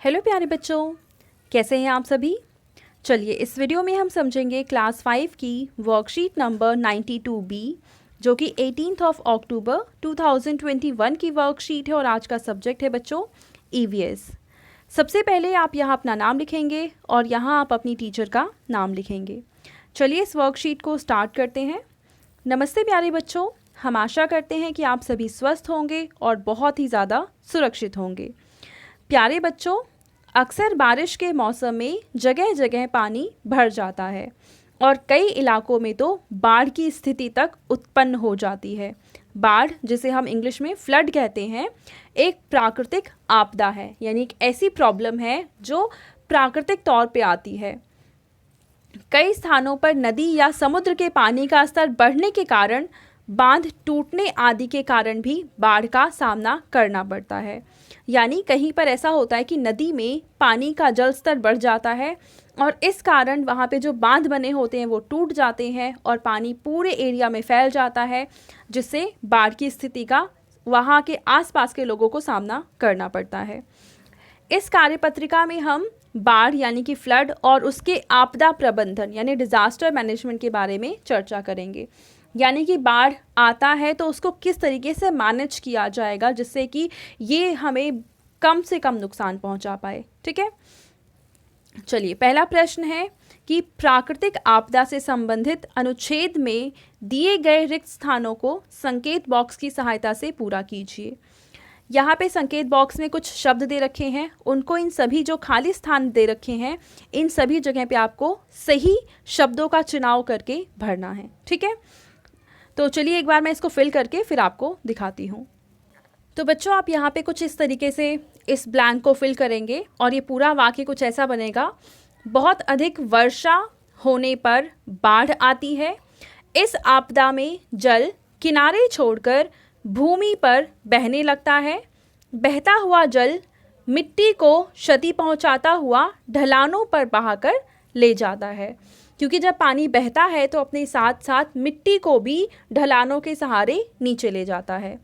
Hello प्यारे बच्चों, कैसे हैं आप सभी। चलिए इस वीडियो में हम समझेंगे क्लास 5 की वर्कशीट नंबर 92B जो कि 18 अक्टूबर 2021 की वर्कशीट है और आज का सब्जेक्ट है बच्चों EVS। सबसे पहले आप यहाँ अपना नाम लिखेंगे और यहाँ आप अपनी टीचर का नाम लिखेंगे। चलिए इस वर्कशीट को स्टार्ट करते हैं। नमस्ते प्यारे बच्चों, हम आशा करते हैं कि आप सभी स्वस्थ होंगे और बहुत ही ज़्यादा सुरक्षित होंगे। प्यारे बच्चों, अक्सर बारिश के मौसम में जगह जगह पानी भर जाता है और कई इलाकों में तो बाढ़ की स्थिति तक उत्पन्न हो जाती है। बाढ़, जिसे हम इंग्लिश में फ्लड कहते हैं, एक प्राकृतिक आपदा है, यानी एक ऐसी प्रॉब्लम है जो प्राकृतिक तौर पे आती है। कई स्थानों पर नदी या समुद्र के पानी का स्तर बढ़ने के कारण, बांध टूटने आदि के कारण भी बाढ़ का सामना करना पड़ता है। यानी कहीं पर ऐसा होता है कि नदी में पानी का जल स्तर बढ़ जाता है और इस कारण वहाँ पे जो बांध बने होते हैं वो टूट जाते हैं और पानी पूरे एरिया में फैल जाता है, जिससे बाढ़ की स्थिति का वहाँ के आसपास के लोगों को सामना करना पड़ता है। इस कार्यपत्रिका में हम बाढ़ यानी कि फ्लड और उसके आपदा प्रबंधन यानी डिज़ास्टर मैनेजमेंट के बारे में चर्चा करेंगे। यानी कि बाढ़ आता है तो उसको किस तरीके से मैनेज किया जाएगा जिससे कि ये हमें कम से कम नुकसान पहुंचा पाए। ठीक है, चलिए पहला प्रश्न है कि प्राकृतिक आपदा से संबंधित अनुच्छेद में दिए गए रिक्त स्थानों को संकेत बॉक्स की सहायता से पूरा कीजिए। यहाँ पे संकेत बॉक्स में कुछ शब्द दे रखे हैं, उनको इन सभी जो खाली स्थान दे रखे हैं इन सभी जगह पे आपको सही शब्दों का चुनाव करके भरना है। ठीक है, तो चलिए एक बार मैं इसको फिल करके फिर आपको दिखाती हूँ। तो बच्चों आप यहाँ पे कुछ इस तरीके से इस ब्लैंक को फिल करेंगे और ये पूरा वाक्य कुछ ऐसा बनेगा। बहुत अधिक वर्षा होने पर बाढ़ आती है। इस आपदा में जल किनारे छोड़कर भूमि पर बहने लगता है। बहता हुआ जल मिट्टी को क्षति पहुँचाता हुआ ढलानों पर बहाकर ले जाता है, क्योंकि जब पानी बहता है तो अपने साथ साथ मिट्टी को भी ढलानों के सहारे नीचे ले जाता है।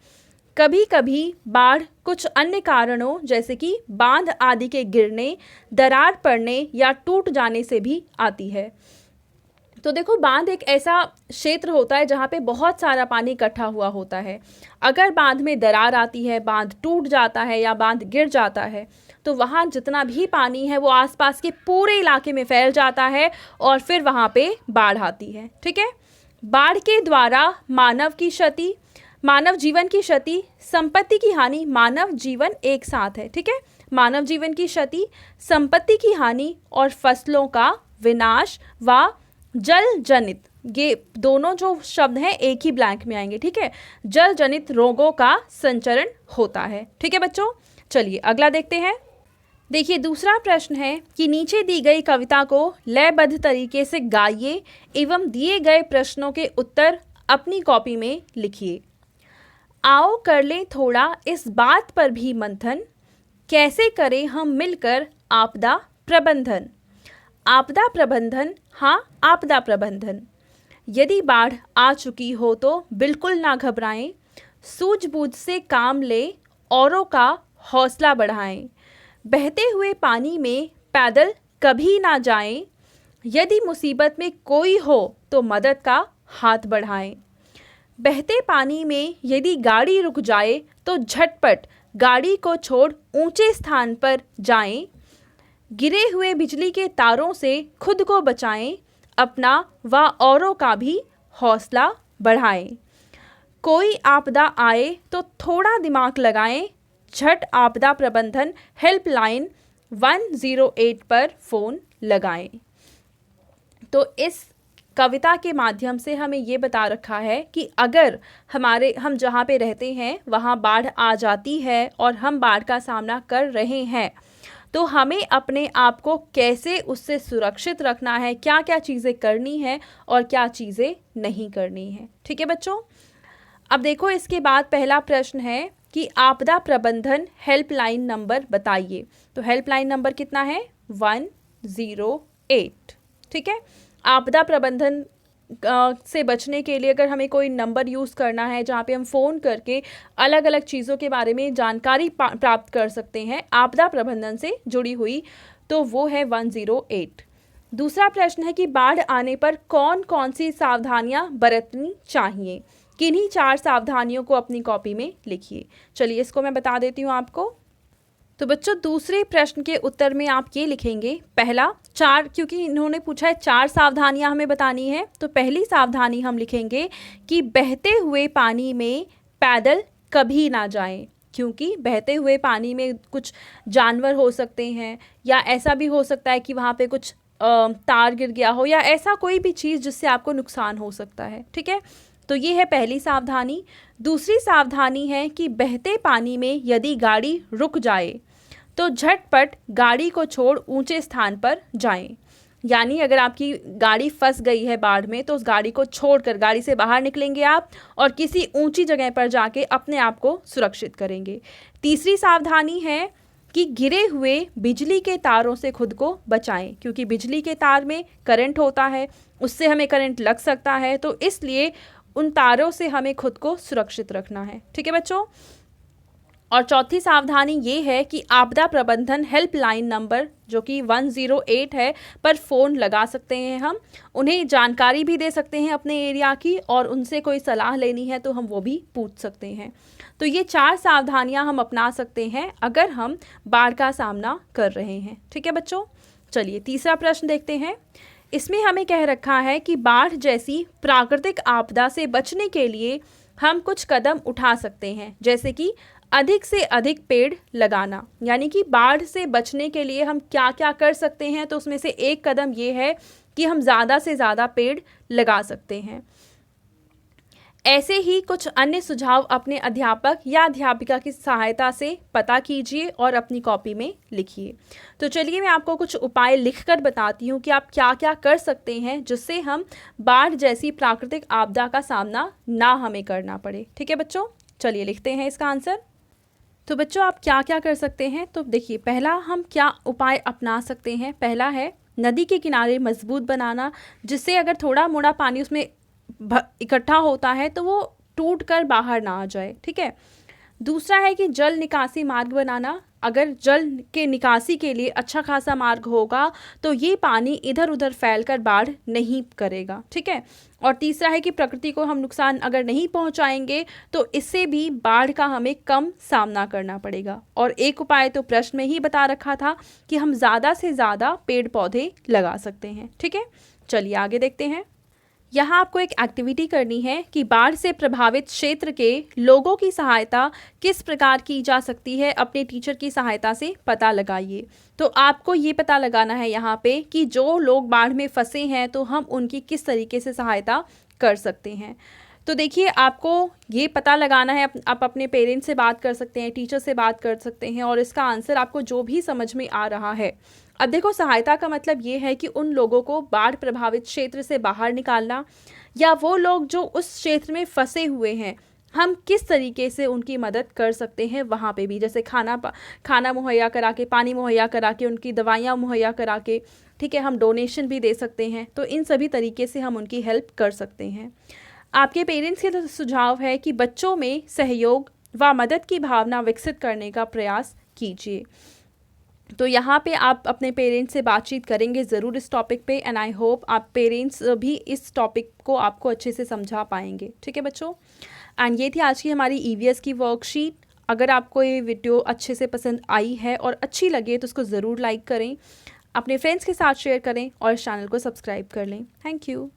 कभी कभी बाढ़ कुछ अन्य कारणों जैसे कि बांध आदि के गिरने, दरार पड़ने या टूट जाने से भी आती है। तो देखो, बांध एक ऐसा क्षेत्र होता है जहाँ पे बहुत सारा पानी इकट्ठा हुआ होता है। अगर बांध में दरार आती है, बांध टूट जाता है या बांध गिर जाता है तो वहाँ जितना भी पानी है वो आसपास के पूरे इलाके में फैल जाता है और फिर वहाँ पे बाढ़ आती है। ठीक है, बाढ़ के द्वारा मानव की क्षति, मानव जीवन की क्षति, संपत्ति की हानि, मानव जीवन एक साथ है। ठीक है, मानव जीवन की क्षति, संपत्ति की हानि और फसलों का विनाश व जल जनित, ये दोनों जो शब्द हैं एक ही ब्लैंक में आएंगे। ठीक है, जल जनित रोगों का संचरण होता है। ठीक है बच्चों, चलिए अगला देखते हैं। देखिए दूसरा प्रश्न है कि नीचे दी गई कविता को लयबद्ध तरीके से गाइए एवं दिए गए प्रश्नों के उत्तर अपनी कॉपी में लिखिए। आओ कर लें थोड़ा इस बात पर भी मंथन, कैसे करें हम मिलकर आपदा प्रबंधन। आपदा प्रबंधन, हाँ आपदा प्रबंधन। यदि बाढ़ आ चुकी हो तो बिल्कुल ना घबराएं, सूझबूझ से काम लें, औरों का हौसला बढ़ाएं। बहते हुए पानी में पैदल कभी ना जाएं, यदि मुसीबत में कोई हो तो मदद का हाथ बढ़ाएं। बहते पानी में यदि गाड़ी रुक जाए तो झटपट गाड़ी को छोड़ ऊंचे स्थान पर जाएं। गिरे हुए बिजली के तारों से खुद को बचाएं, अपना व औरों का भी हौसला बढ़ाएं। कोई आपदा आए तो थोड़ा दिमाग लगाएं, झट आपदा प्रबंधन हेल्पलाइन 108 पर फ़ोन लगाएं। तो इस कविता के माध्यम से हमें ये बता रखा है कि अगर हम जहाँ पे रहते हैं वहाँ बाढ़ आ जाती है और हम बाढ़ का सामना कर रहे हैं तो हमें अपने आप को कैसे उससे सुरक्षित रखना है, क्या क्या चीज़ें करनी है और क्या चीज़ें नहीं करनी है। ठीक है बच्चों, अब देखो इसके बाद पहला प्रश्न है कि आपदा प्रबंधन हेल्पलाइन नंबर बताइए। तो हेल्पलाइन नंबर कितना है? 108। ठीक है, आपदा प्रबंधन से बचने के लिए अगर हमें कोई नंबर यूज़ करना है जहाँ पे हम फ़ोन करके अलग अलग चीज़ों के बारे में जानकारी प्राप्त कर सकते हैं आपदा प्रबंधन से जुड़ी हुई, तो वो है 108। दूसरा प्रश्न है कि बाढ़ आने पर कौन कौन सी सावधानियां बरतनी चाहिए। किन्हीं 4 सावधानियों को अपनी कॉपी में लिखिए। चलिए इसको मैं बता देती हूँ आपको। तो बच्चों दूसरे प्रश्न के उत्तर में आप ये लिखेंगे, पहला 4, क्योंकि इन्होंने पूछा है 4 सावधानियां हमें बतानी है, तो पहली सावधानी हम लिखेंगे कि बहते हुए पानी में पैदल कभी ना जाएं, क्योंकि बहते हुए पानी में कुछ जानवर हो सकते हैं या ऐसा भी हो सकता है कि वहाँ पे कुछ तार गिर गया हो या ऐसा कोई भी चीज़ जिससे आपको नुकसान हो सकता है। ठीक है, तो ये है पहली सावधानी। दूसरी सावधानी है कि बहते पानी में यदि गाड़ी रुक जाए तो झटपट गाड़ी को छोड़ ऊंचे स्थान पर जाएं। यानी अगर आपकी गाड़ी फंस गई है बाढ़ में तो उस गाड़ी को छोड़कर गाड़ी से बाहर निकलेंगे आप और किसी ऊंची जगह पर जाके अपने आप को सुरक्षित करेंगे। तीसरी सावधानी है कि गिरे हुए बिजली के तारों से खुद को बचाएं, क्योंकि बिजली के तार में करंट होता है, उससे हमें करंट लग सकता है, तो इसलिए उन तारों से हमें खुद को सुरक्षित रखना है। ठीक है बच्चों। और चौथी सावधानी ये है कि आपदा प्रबंधन हेल्पलाइन नंबर जो कि 108 है पर फ़ोन लगा सकते हैं हम, उन्हें जानकारी भी दे सकते हैं अपने एरिया की, और उनसे कोई सलाह लेनी है तो हम वो भी पूछ सकते हैं। तो ये 4 सावधानियां हम अपना सकते हैं अगर हम बाढ़ का सामना कर रहे हैं। ठीक है बच्चों। चलिए तीसरा प्रश्न देखते हैं। इसमें हमें कह रखा है कि बाढ़ जैसी प्राकृतिक आपदा से बचने के लिए हम कुछ कदम उठा सकते हैं, जैसे कि अधिक से अधिक पेड़ लगाना। यानी कि बाढ़ से बचने के लिए हम क्या क्या कर सकते हैं, तो उसमें से एक कदम ये है कि हम ज़्यादा से ज़्यादा पेड़ लगा सकते हैं। ऐसे ही कुछ अन्य सुझाव अपने अध्यापक या अध्यापिका की सहायता से पता कीजिए और अपनी कॉपी में लिखिए। तो चलिए मैं आपको कुछ उपाय लिखकर बताती हूँ कि आप क्या क्या कर सकते हैं जिससे हम बाढ़ जैसी प्राकृतिक आपदा का सामना ना हमें करना पड़े। ठीक है बच्चों, चलिए लिखते हैं इसका आंसर। तो बच्चों आप क्या क्या कर सकते हैं, तो देखिए पहला हम क्या उपाय अपना सकते हैं। पहला है नदी के किनारे मजबूत बनाना, जिससे अगर थोड़ा मोड़ा पानी उसमें इकट्ठा होता है तो वो टूट कर बाहर ना आ जाए। ठीक है। दूसरा है कि जल निकासी मार्ग बनाना। अगर जल के निकासी के लिए अच्छा खासा मार्ग होगा तो ये पानी इधर उधर फैलकर बाढ़ नहीं करेगा। ठीक है। और तीसरा है कि प्रकृति को हम नुकसान अगर नहीं पहुंचाएंगे तो इससे भी बाढ़ का हमें कम सामना करना पड़ेगा। और एक उपाय तो प्रश्न में ही बता रखा था कि हम ज़्यादा से ज़्यादा पेड़ पौधे लगा सकते हैं। ठीक है, चलिए आगे देखते हैं। यहाँ आपको एक एक्टिविटी करनी है कि बाढ़ से प्रभावित क्षेत्र के लोगों की सहायता किस प्रकार की जा सकती है, अपने टीचर की सहायता से पता लगाइए। तो आपको ये पता लगाना है यहाँ पे कि जो लोग बाढ़ में फंसे हैं तो हम उनकी किस तरीके से सहायता कर सकते हैं। तो देखिए आपको ये पता लगाना है, आप अपने पेरेंट्स से बात कर सकते हैं, टीचर से बात कर सकते हैं, और इसका आंसर आपको जो भी समझ में आ रहा है। अब देखो सहायता का मतलब ये है कि उन लोगों को बाढ़ प्रभावित क्षेत्र से बाहर निकालना, या वो लोग जो उस क्षेत्र में फंसे हुए हैं हम किस तरीके से उनकी मदद कर सकते हैं वहाँ पे भी, जैसे खाना मुहैया करा के, पानी मुहैया करा के, उनकी दवाइयाँ मुहैया करा के। ठीक है, हम डोनेशन भी दे सकते हैं। तो इन सभी तरीके से हम उनकी हेल्प कर सकते हैं। आपके पेरेंट्स के सुझाव है कि बच्चों में सहयोग व मदद की भावना विकसित करने का प्रयास कीजिए। तो यहाँ पे आप अपने पेरेंट्स से बातचीत करेंगे ज़रूर इस टॉपिक पे, एंड आई होप आप पेरेंट्स भी इस टॉपिक को आपको अच्छे से समझा पाएंगे। ठीक है बच्चों, एंड ये थी आज की हमारी ईवीएस की वर्कशीट। अगर आपको ये वीडियो अच्छे से पसंद आई है और अच्छी लगे तो उसको ज़रूर लाइक करें, अपने फ्रेंड्स के साथ शेयर करें और इस चैनल को सब्सक्राइब कर लें। Thank you.